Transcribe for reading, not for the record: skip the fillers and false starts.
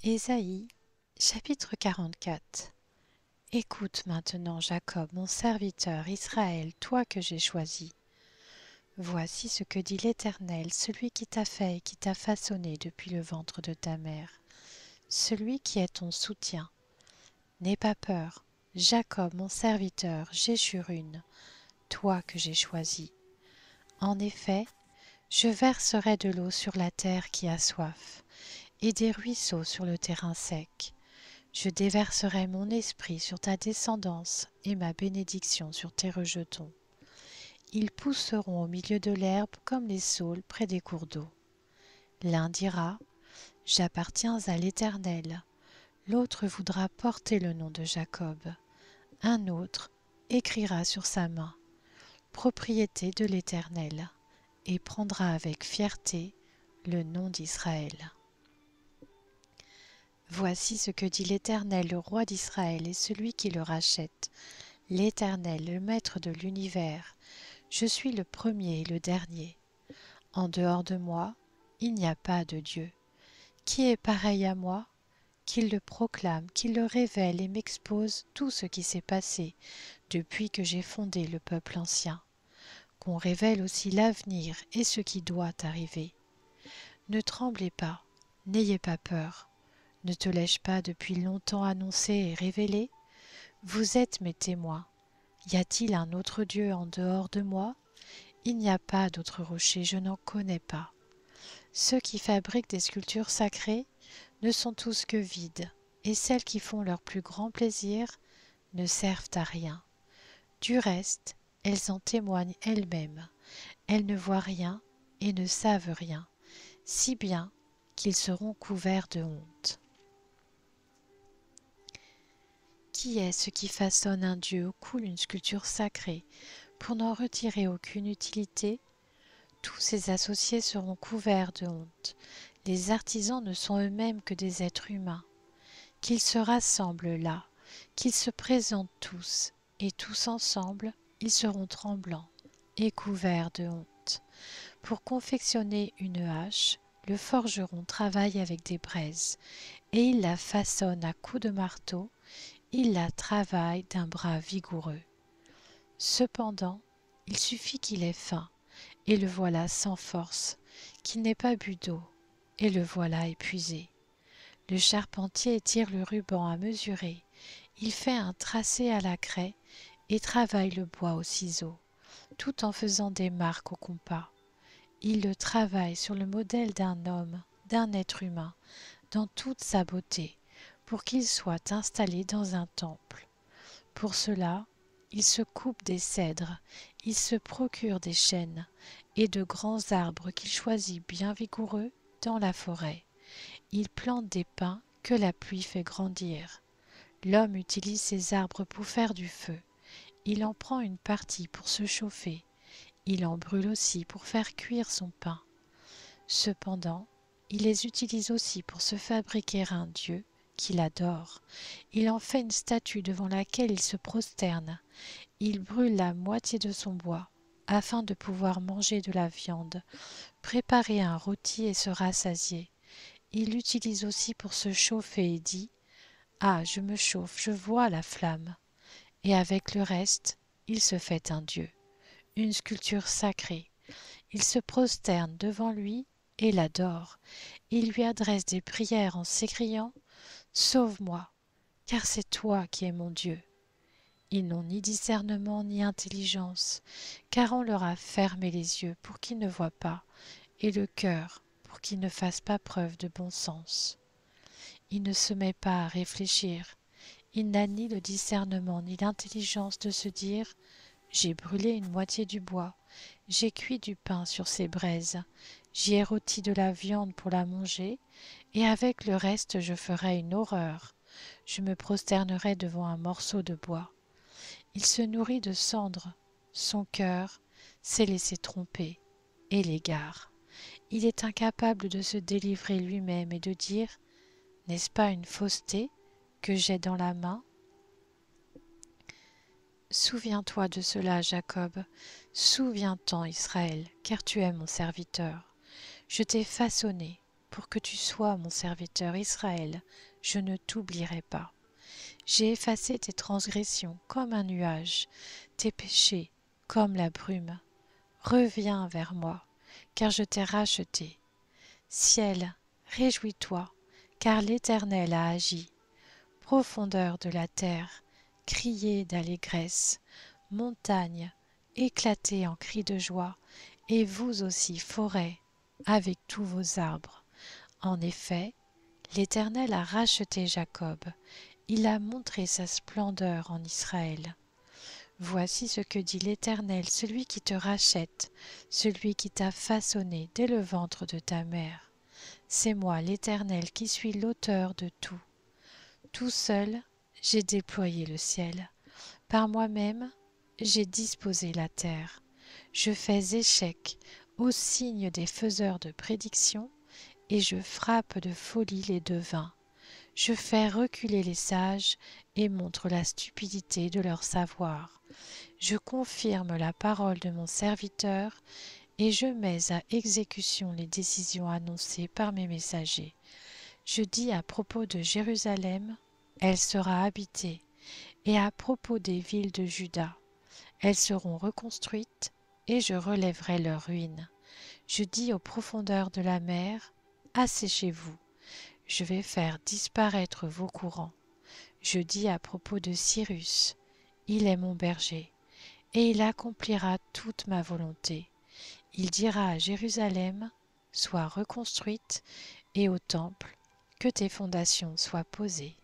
Ésaïe, chapitre 44. Écoute maintenant, Jacob, mon serviteur, Israël, toi que j'ai choisi. Voici ce que dit l'Éternel, celui qui t'a fait et qui t'a façonné depuis le ventre de ta mère, celui qui est ton soutien. N'aie pas peur, Jacob, mon serviteur, Jéshurun, toi que j'ai choisi. En effet, je verserai de l'eau sur la terre qui a soif, et des ruisseaux sur le terrain sec. Je déverserai mon esprit sur ta descendance et ma bénédiction sur tes rejetons. Ils pousseront au milieu de l'herbe comme les saules près des cours d'eau. L'un dira « J'appartiens à l'Éternel », l'autre voudra porter le nom de Jacob. Un autre écrira sur sa main « Propriété de l'Éternel » et prendra avec fierté le nom d'Israël. Voici ce que dit l'Éternel, le roi d'Israël et celui qui le rachète, l'Éternel, le maître de l'univers. Je suis le premier et le dernier. En dehors de moi, il n'y a pas de Dieu. Qui est pareil à moi? Qu'il le proclame, qu'il le révèle et m'expose tout ce qui s'est passé depuis que j'ai fondé le peuple ancien. Qu'on révèle aussi l'avenir et ce qui doit arriver. Ne tremblez pas, n'ayez pas peur. Ne te l'ai-je pas depuis longtemps annoncé et révélé? Vous êtes mes témoins. Y a-t-il un autre Dieu en dehors de moi? Il n'y a pas d'autre rocher, je n'en connais pas. Ceux qui fabriquent des sculptures sacrées ne sont tous que vides, et celles qui font leur plus grand plaisir ne servent à rien. Du reste, elles en témoignent elles-mêmes. Elles ne voient rien et ne savent rien, si bien qu'ils seront couverts de honte. Qui est ce qui façonne un dieu ou coule une sculpture sacrée pour n'en retirer aucune utilité? Tous ses associés seront couverts de honte. Les artisans ne sont eux-mêmes que des êtres humains. Qu'ils se rassemblent là, qu'ils se présentent tous, et tous ensemble, ils seront tremblants et couverts de honte. Pour confectionner une hache, le forgeron travaille avec des braises, et il la façonne à coups de marteau. Il la travaille d'un bras vigoureux. Cependant, il suffit qu'il ait faim, et le voilà sans force, qu'il n'ait pas bu d'eau, et le voilà épuisé. Le charpentier tire le ruban à mesurer, il fait un tracé à la craie et travaille le bois au ciseau, tout en faisant des marques au compas. Il le travaille sur le modèle d'un homme, d'un être humain, dans toute sa beauté, pour qu'il soit installé dans un temple. Pour cela, il se coupe des cèdres, il se procure des chênes et de grands arbres qu'il choisit bien vigoureux dans la forêt. Il plante des pins que la pluie fait grandir. L'homme utilise ces arbres pour faire du feu. Il en prend une partie pour se chauffer. Il en brûle aussi pour faire cuire son pain. Cependant, il les utilise aussi pour se fabriquer un dieu qu'il adore. Il en fait une statue devant laquelle il se prosterne. Il brûle la moitié de son bois, afin de pouvoir manger de la viande, préparer un rôti et se rassasier. Il l'utilise aussi pour se chauffer et dit « Ah, je me chauffe, je vois la flamme !» Et avec le reste, il se fait un dieu, une sculpture sacrée. Il se prosterne devant lui et l'adore. Il lui adresse des prières en s'écriant « Sauve-moi, car c'est toi qui es mon Dieu ». Ils n'ont ni discernement ni intelligence, car on leur a fermé les yeux pour qu'ils ne voient pas, et le cœur pour qu'ils ne fassent pas preuve de bon sens. Il ne se met pas à réfléchir, il n'a ni le discernement ni l'intelligence de se dire « J'ai brûlé une moitié du bois, j'ai cuit du pain sur ces braises, j'y ai rôti de la viande pour la manger, et avec le reste je ferai une horreur, je me prosternerai devant un morceau de bois. » Il se nourrit de cendres, son cœur s'est laissé tromper et l'égare. Il est incapable de se délivrer lui-même et de dire « N'est-ce pas une fausseté que j'ai dans la main ?» Souviens-toi de cela, Jacob, souviens-t'en, Israël, car tu es mon serviteur. Je t'ai façonné pour que tu sois mon serviteur Israël, je ne t'oublierai pas. J'ai effacé tes transgressions comme un nuage, tes péchés comme la brume. Reviens vers moi, car je t'ai racheté. Ciel, réjouis-toi, car l'Éternel a agi. Profondeur de la terre, criez d'allégresse. Montagne, éclatez en cris de joie, et vous aussi, forêt, avec tous vos arbres. En effet, l'Éternel a racheté Jacob, il a montré sa splendeur en Israël. Voici ce que dit l'Éternel, celui qui te rachète, celui qui t'a façonné dès le ventre de ta mère. C'est moi, l'Éternel, qui suis l'auteur de tout. Tout seul, j'ai déployé le ciel. Par moi-même, j'ai disposé la terre. Je fais échec au signe des faiseurs de prédictions, et je frappe de folie les devins. Je fais reculer les sages et montre la stupidité de leur savoir. Je confirme la parole de mon serviteur et je mets à exécution les décisions annoncées par mes messagers. Je dis à propos de Jérusalem, elle sera habitée, et à propos des villes de Juda, elles seront reconstruites et je relèverai leurs ruines. Je dis aux profondeurs de la mer, asséchez-vous. Je vais faire disparaître vos courants. Je dis à propos de Cyrus, il est mon berger, et il accomplira toute ma volonté. Il dira à Jérusalem, sois reconstruite, et au temple, que tes fondations soient posées.